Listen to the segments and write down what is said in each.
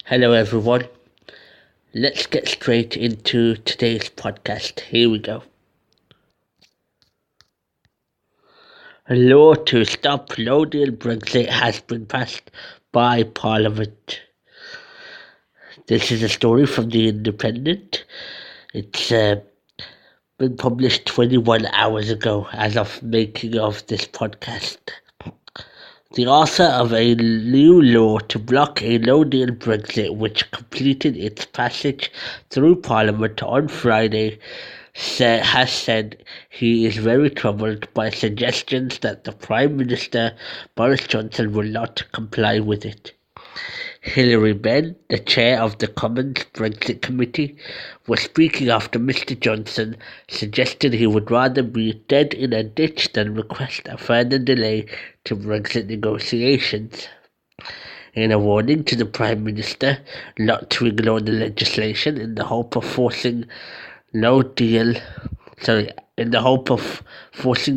Hello, everyone. Let's get straight into today's podcast. Here we go. A law to stop no deal Brexit has been passed by Parliament. This is a story from The Independent. It's been published 21 hours ago as of making of this podcast. The author of a new law to block a no-deal Brexit, which completed its passage through Parliament on Friday, has said he is very troubled by suggestions that the Prime Minister Boris Johnson will not comply with it. Hilary Benn, the chair of the Commons Brexit Committee, was speaking after Mr Johnson suggested he would rather be dead in a ditch than request a further delay to Brexit negotiations. In a warning to the Prime Minister not to ignore the legislation in the hope of forcing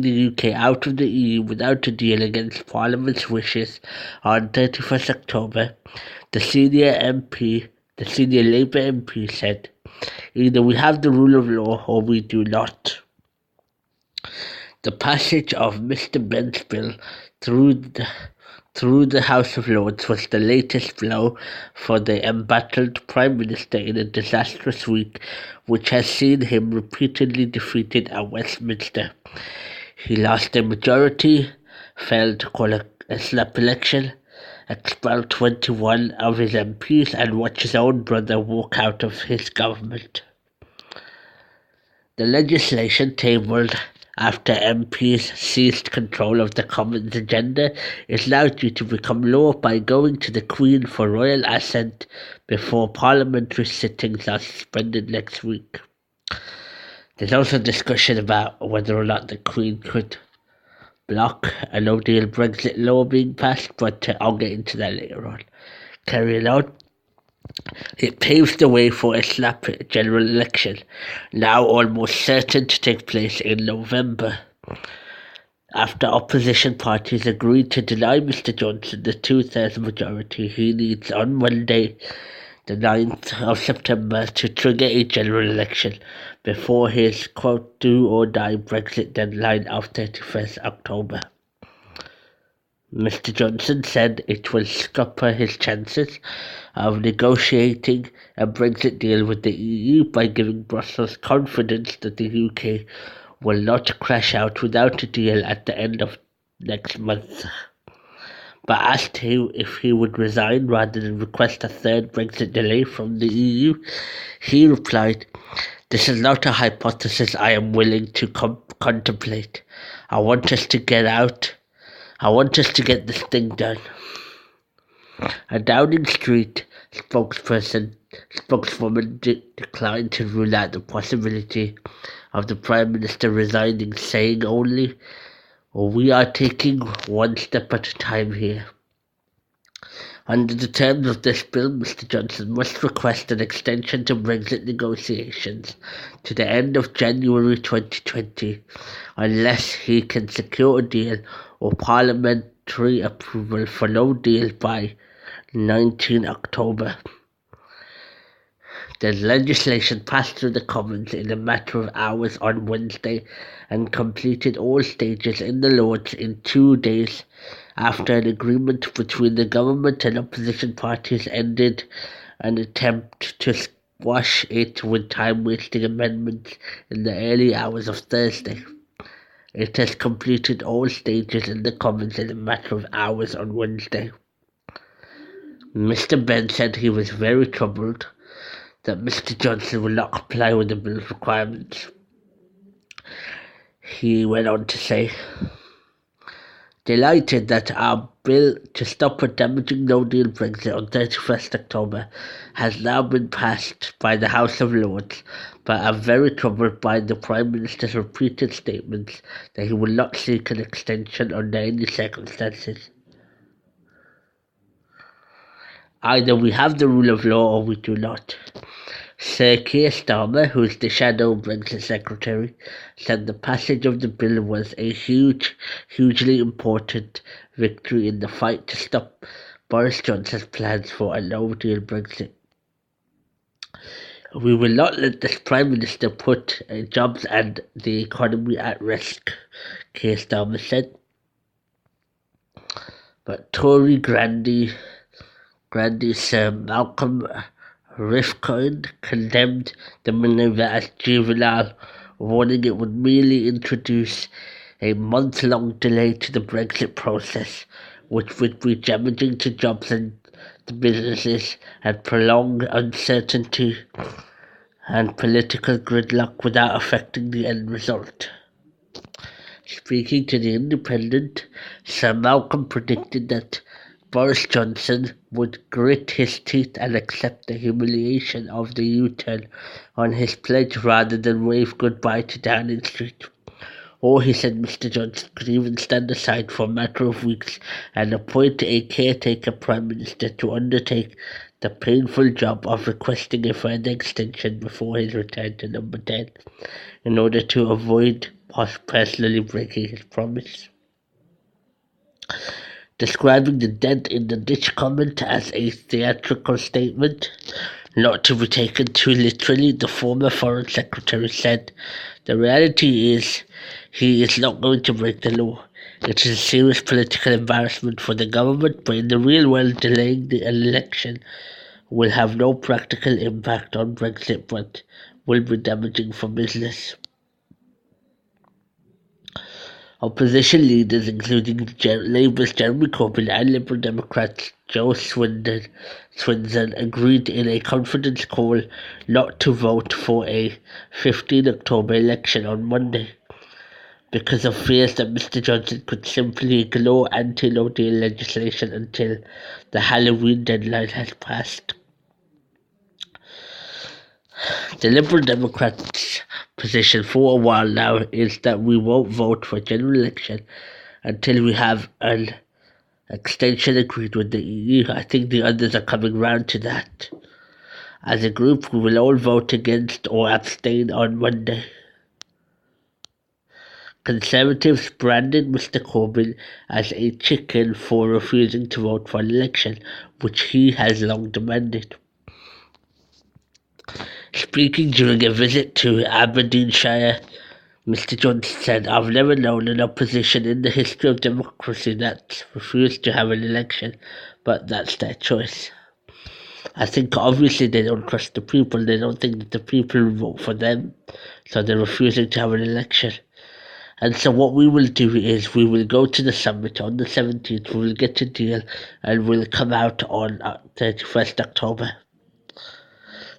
the UK out of the EU without a deal against Parliament's wishes on 31st October, the senior Labour MP said, "Either we have the rule of law or we do not." The passage of Mr Benn's bill through the House of Lords was the latest blow for the embattled Prime Minister in a disastrous week which has seen him repeatedly defeated at Westminster. He lost a majority, failed to call a snap election, expelled 21 of his MPs and watched his own brother walk out of his government. The legislation tabled after MPs seized control of the Commons agenda is now due to become law by going to the Queen for royal assent before parliamentary sittings are suspended next week. There's also discussion about whether or not the Queen could block a no-deal Brexit law being passed, but I'll get into that later on. Carrying on. It paves the way for a snap general election, now almost certain to take place in November. After opposition parties agreed to deny Mr Johnson the two-thirds majority he needs on Monday, the 9th of September, to trigger a general election before his, quote, do-or-die Brexit deadline of 31st October. Mr Johnson said it will scupper his chances of negotiating a Brexit deal with the EU by giving Brussels confidence that the UK will not crash out without a deal at the end of next month. But asked him if he would resign rather than request a third Brexit delay from the EU, he replied, "This is not a hypothesis I am willing to contemplate. I want us to get this thing done." A Downing Street spokeswoman declined to rule out the possibility of the Prime Minister resigning, saying only, "We are taking one step at a time here." Under the terms of this bill, Mr Johnson must request an extension to Brexit negotiations to the end of January 2020 unless he can secure a deal or parliamentary approval for no deal by 19 October. The legislation passed through the Commons in a matter of hours on Wednesday and completed all stages in the Lords in 2 days after an agreement between the government and opposition parties ended an attempt to squash it with time-wasting amendments in the early hours of Thursday. It has completed all stages in the Commons in a matter of hours on Wednesday. Mr Benn said he was very troubled that Mr Johnson will not comply with the bill's requirements. He went on to say, "Delighted that our bill to stop a damaging no-deal Brexit on 31st October has now been passed by the House of Lords, but I'm very troubled by the Prime Minister's repeated statements that he will not seek an extension under any circumstances. Either we have the rule of law or we do not." Sir Keir Starmer, who is the shadow Brexit Secretary, said the passage of the bill was a hugely important victory in the fight to stop Boris Johnson's plans for a no-deal Brexit. We will not let this Prime Minister put jobs and the economy at risk, Keir Starmer said. But Tory Grandee Sir Malcolm Rifkind condemned the manoeuvre as juvenile, warning it would merely introduce a month-long delay to the Brexit process, which would be damaging to jobs and the businesses and prolong uncertainty and political gridlock without affecting the end result. Speaking to The Independent, Sir Malcolm predicted that Boris Johnson would grit his teeth and accept the humiliation of the U-turn on his pledge rather than wave goodbye to Downing Street. Or, he said, Mr Johnson could even stand aside for a matter of weeks and appoint a caretaker Prime Minister to undertake the painful job of requesting a further extension before his return to number 10, in order to avoid personally breaking his promise. Describing the dent in the ditch comment as a theatrical statement, not to be taken too literally, the former Foreign Secretary said, "The reality is, he is not going to break the law. It is a serious political embarrassment for the government, but in the real world, delaying the election will have no practical impact on Brexit, but will be damaging for business." Opposition leaders, including Labour's Jeremy Corbyn and Liberal Democrats Joe Swinson, agreed in a confidence call not to vote for a 15 October election on Monday, because of fears that Mr Johnson could simply ignore anti-no deal legislation until the Halloween deadline has passed. The Liberal Democrats' position for a while now is that we won't vote for a general election until we have an extension agreed with the EU. I think the others are coming round to that. As a group, we will all vote against or abstain on Monday. Conservatives branded Mr Corbyn as a chicken for refusing to vote for an election, which he has long demanded. Speaking during a visit to Aberdeenshire, Mr Johnson said, "I've never known an opposition in the history of democracy that refused to have an election, but that's their choice." I think obviously they don't trust the people, they don't think that the people will vote for them, so they're refusing to have an election. And so what we will do is we will go to the summit on the 17th, we will get a deal, and we'll come out on 31st October.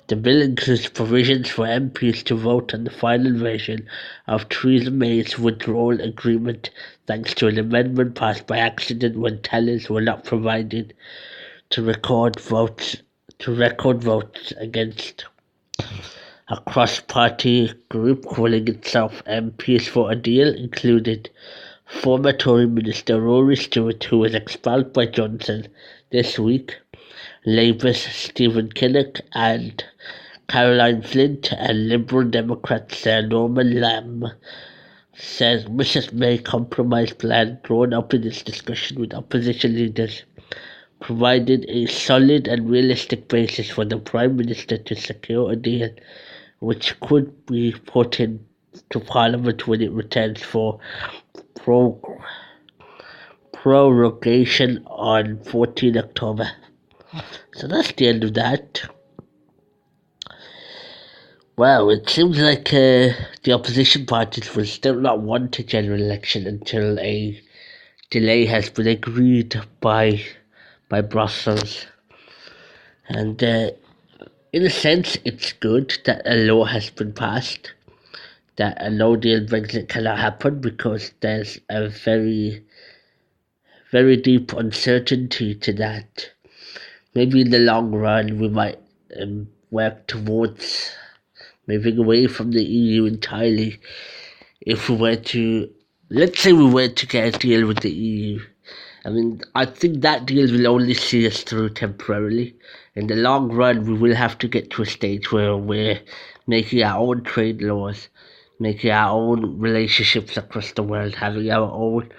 The bill includes provisions for MPs to vote on the final version of Theresa May's withdrawal agreement, thanks to an amendment passed by accident when tellers were not provided to record votes against. A cross-party group calling itself MPs for a Deal included former Tory Minister Rory Stewart, who was expelled by Johnson this week, Labour's Stephen Kinnock and Caroline Flint, and Liberal Democrat Sir Norman Lamb says Mrs May's compromise plan, drawn up in this discussion with opposition leaders, provided a solid and realistic basis for the Prime Minister to secure a deal which could be put into Parliament when it returns for prorogation on 14 October. So that's the end of that. Well, it seems like the opposition parties will still not want a general election until a delay has been agreed by Brussels. And in a sense, it's good that a law has been passed that a no-deal Brexit cannot happen, because there's a very, very deep uncertainty to that. Maybe in the long run we might work towards moving away from the EU entirely if we were to, let's say we were to get a deal with the EU. I mean, I think that deal will only see us through temporarily. In the long run, we will have to get to a stage where we're making our own trade laws, making our own relationships across the world, having our own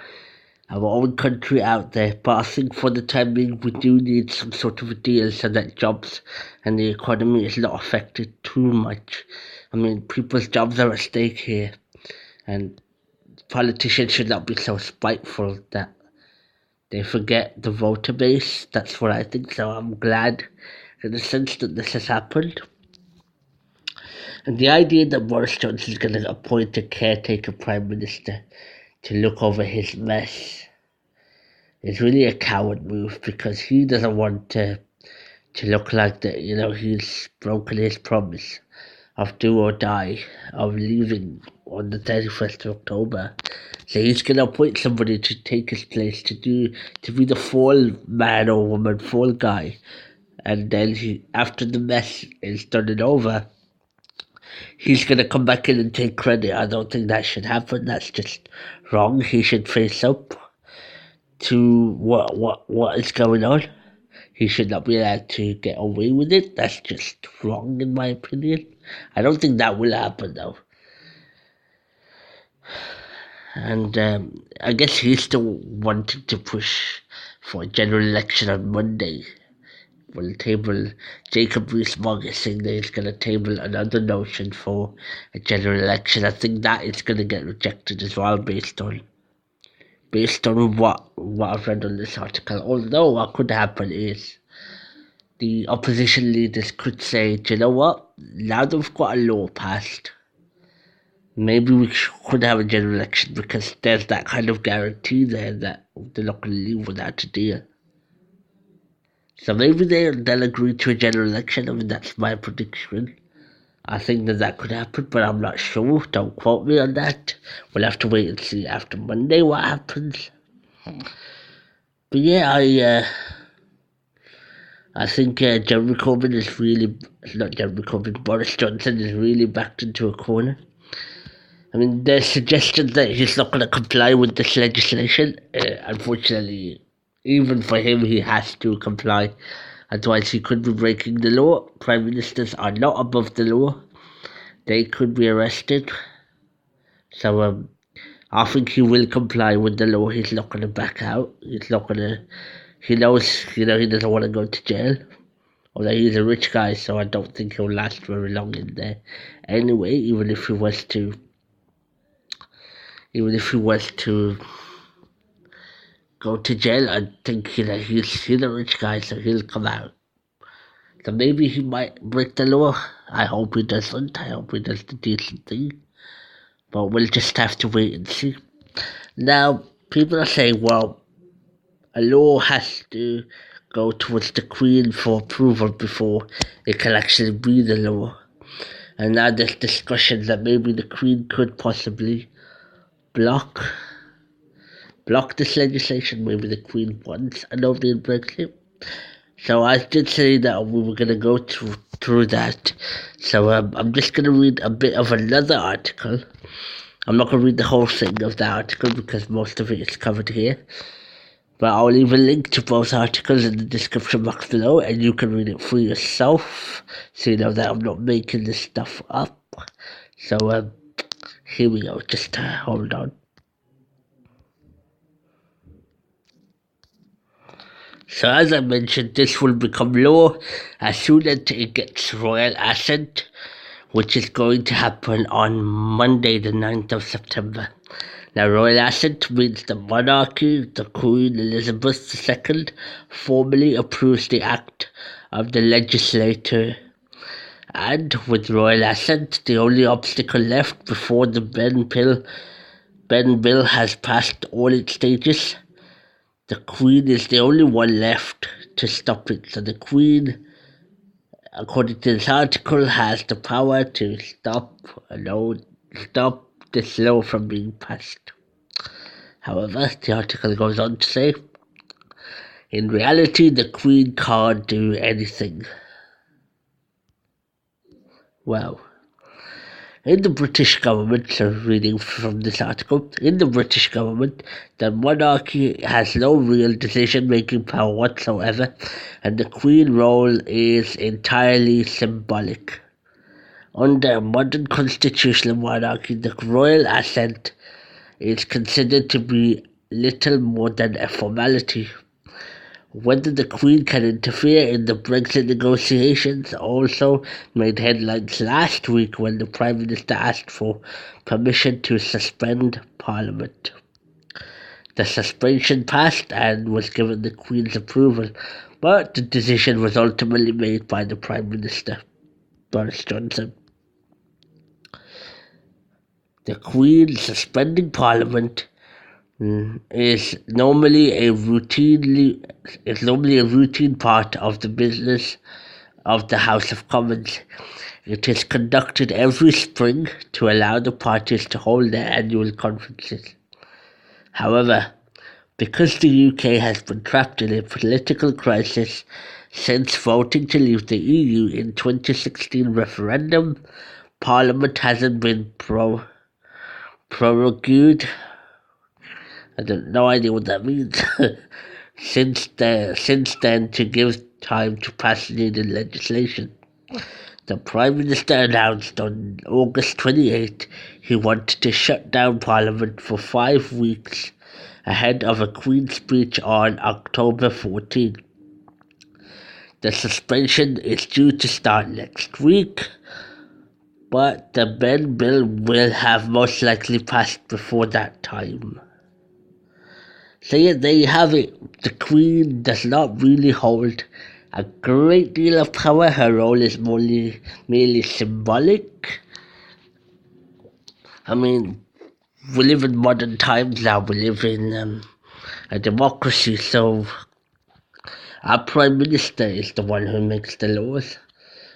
our own country out there. But I think for the time being, we do need some sort of a deal so that jobs and the economy is not affected too much. I mean, people's jobs are at stake here, and politicians should not be so spiteful that they forget the voter base. That's what I think. So I'm glad, in the sense, that this has happened. And the idea that Boris Johnson is going to appoint a caretaker prime minister to look over his mess is really a coward move, because he doesn't want to look like that. He's broken his promise of do or die, of leaving on the 31st of October. So he's going to appoint somebody to take his place, to be the fall man or woman, fall guy. And then after the mess is done and over, he's going to come back in and take credit. I don't think that should happen. That's just wrong. He should face up to what is going on. He should not be allowed to get away with it. That's just wrong, in my opinion. I don't think that will happen, though. And I guess he's still wanting to push for a general election on Monday. Jacob Rees-Mogg is saying that he's going to table another motion for a general election. I think that is going to get rejected as well, based on what I've read on this article. Although what could happen is the opposition leaders could say, do you know what, now that we've got a law passed, maybe we could have a general election, because there's that kind of guarantee there that they're not going to leave without a deal. So maybe they'll agree to a general election. I mean, that's my prediction. I think that could happen, but I'm not sure. Don't quote me on that. We'll have to wait and see after Monday what happens. But yeah, I think Boris Johnson is really backed into a corner. I mean, there's suggestions that he's not going to comply with this legislation. Unfortunately, even for him, he has to comply. Otherwise, he could be breaking the law. Prime ministers are not above the law. They could be arrested. So I think he will comply with the law. He's not going to back out. He's not going to. He knows, he doesn't want to go to jail. Although he's a rich guy, so I don't think he'll last very long in there. Anyway, even if he was to go to jail, I think he's a rich guy, so he'll come out. So maybe he might break the law. I hope he doesn't. I hope he does the decent thing. But we'll just have to wait and see. Now, people are saying, well, a law has to go towards the Queen for approval before it can actually be the law. And now there's discussion that maybe the Queen could possibly block this legislation. Maybe the Queen wants a no-deal Brexit. So I did say that we were going to go through that. So I'm just going to read a bit of another article. I'm not going to read the whole thing of the article because most of it is covered here. But I'll leave a link to both articles in the description box below, and you can read it for yourself, so you know that I'm not making this stuff up. So here we go. Just hold on. So as I mentioned, this will become law as soon as it gets royal assent, which is going to happen on Monday the 9th of September. Now, royal assent means the monarchy, the Queen Elizabeth II, formally approves the act of the legislature. And with royal assent, the only obstacle left before the Ben bill has passed all its stages, the Queen is the only one left to stop it. So the Queen, according to this article, has the power to stop this law from being passed. However, the article goes on to say, in reality, the Queen can't do anything. Well, in the British government, so reading from this article, in the British government, the monarchy has no real decision-making power whatsoever, and the Queen role is entirely symbolic. Under modern constitutional monarchy, the royal assent is considered to be little more than a formality. Whether the Queen can interfere in the Brexit negotiations also made headlines last week when the Prime Minister asked for permission to suspend Parliament. The suspension passed and was given the Queen's approval, but the decision was ultimately made by the Prime Minister, Boris Johnson. The Queen suspending Parliament is normally a routine part of the business of the House of Commons. It is conducted every spring to allow the parties to hold their annual conferences. However, because the UK has been trapped in a political crisis since voting to leave the EU in 2016 referendum, Parliament hasn't been prorogued. I have no idea what that means. since then, to give time to pass needed legislation. The Prime Minister announced on August 28 he wanted to shut down Parliament for 5 weeks ahead of a Queen's speech on October 14. The suspension is due to start next week, but the Ben bill will have most likely passed before that time. So yeah, there you have it. The Queen does not really hold a great deal of power. Her role is merely symbolic. I mean, we live in modern times now. We live in a democracy, so our Prime Minister is the one who makes the laws,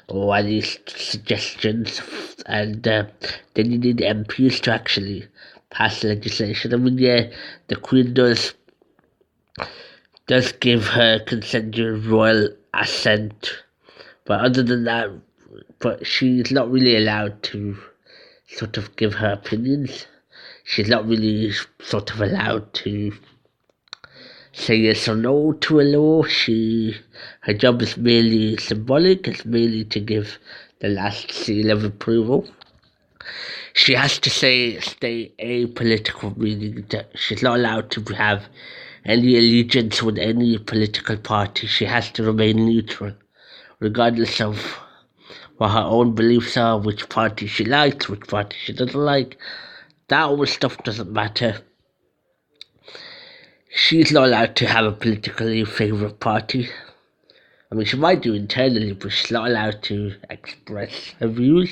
or at least suggestions, and then you need MPs to actually pass legislation. I mean, yeah, the Queen does give her consensual royal assent, but other than that, but she's not really allowed to sort of give her opinions. She's not really sort of allowed to say yes or no to a law. Her job is merely symbolic. It's merely to give the last seal of approval. She has to stay apolitical, meaning that she's not allowed to have any allegiance with any political party. She has to remain neutral, regardless of what her own beliefs are, which party she likes, which party she doesn't like. That all stuff doesn't matter. She's not allowed to have a politically favourite party. I mean, she might do internally, but she's not allowed to express her views.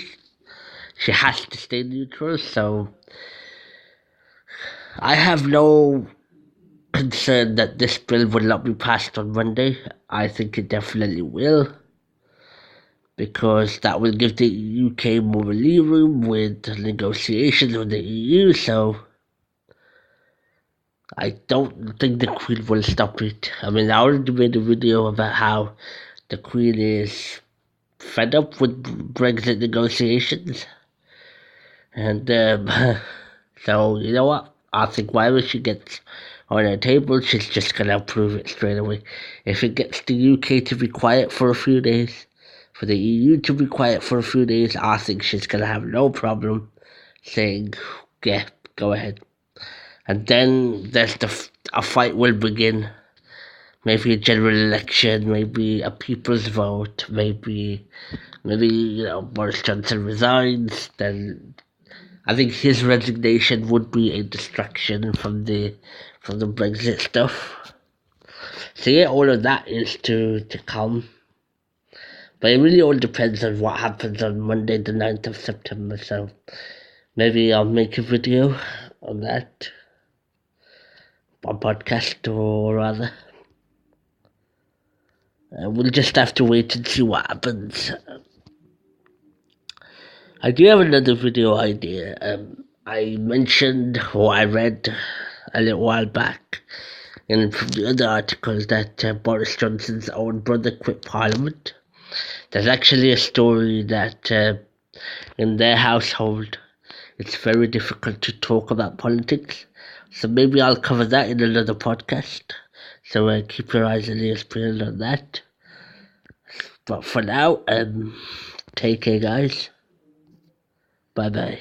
She has to stay neutral, so I have no concern that this bill will not be passed on Monday. I think it definitely will, because that will give the UK more leeway with negotiations with the EU, so I don't think the Queen will stop it. I mean, I already made a video about how the Queen is fed up with Brexit negotiations, and so you know what? I think whatever she gets on her table, she's just gonna approve it straight away. If it gets the UK to be quiet for a few days, for the EU to be quiet for a few days, I think she's gonna have no problem saying, yeah, go ahead. And then a fight will begin. Maybe a general election, maybe a people's vote, maybe Boris Johnson resigns. Then I think his resignation would be a distraction from the Brexit stuff. So yeah, all of that is to come. But it really all depends on what happens on Monday the 9th of September. So maybe I'll make a video on that. A podcast, or rather. We'll just have to wait and see what happens. I do have another video idea. I mentioned, or I read a little while back from the other articles, that Boris Johnson's own brother quit Parliament. There's actually a story that in their household it's very difficult to talk about politics. So maybe I'll cover that in another podcast. So keep your eyes and ears peeled on that. But for now, take care, guys. Bye bye.